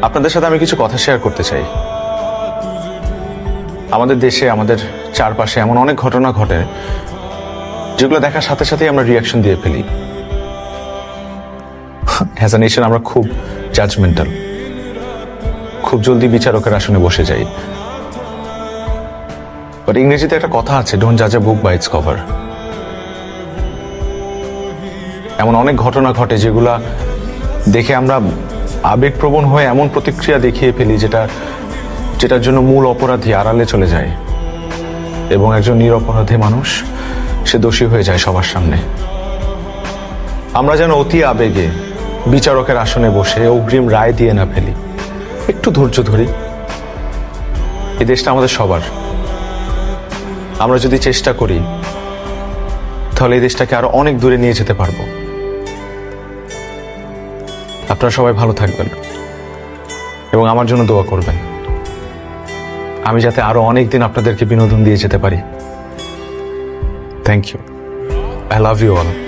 আপনাদের সাথে আমি কিছু কথা শেয়ার করতে চাই। আমাদের দেশে, আমাদের চারপাশে এমন অনেক ঘটনা ঘটে যেগুলো দেখার সাথে সাথেই আমরা রিয়াকশন দিয়ে ফেলি। অ্যাজ আ নেশন আমরা খুব জাজমেন্টাল, খুব জলদি বিচারকের আসনে বসে যাই। বাট ইংরেজিতে একটা কথা আছে, ডোন্ট জাজ আ বুক বাই ইটস কভার। এমন অনেক ঘটনা ঘটে যেগুলা দেখে আমরা আবেগপ্রবণ হয়ে এমন প্রতিক্রিয়া দেখিয়ে ফেলি যেটার জন্য মূল অপরাধী আড়ালে চলে যায় এবং একজন নিরপরাধী মানুষ সে দোষী হয়ে যায় সবার সামনে। আমরা যেন অতি আবেগে বিচারকের আসনে বসে অগ্রিম রায় দিয়ে না ফেলি, একটু ধৈর্য ধরি। এই দেশটা আমাদের সবার। আমরা যদি চেষ্টা করি তাহলে এই দেশটাকে আরো অনেক দূরে নিয়ে যেতে পারবো। আপনারা সবাই ভালো থাকবেন এবং আমার জন্য দোয়া করবেন, আমি যাতে আরো অনেক দিন আপনাদেরকে বিনোদন দিয়ে যেতে পারি। Thank you. I love you all.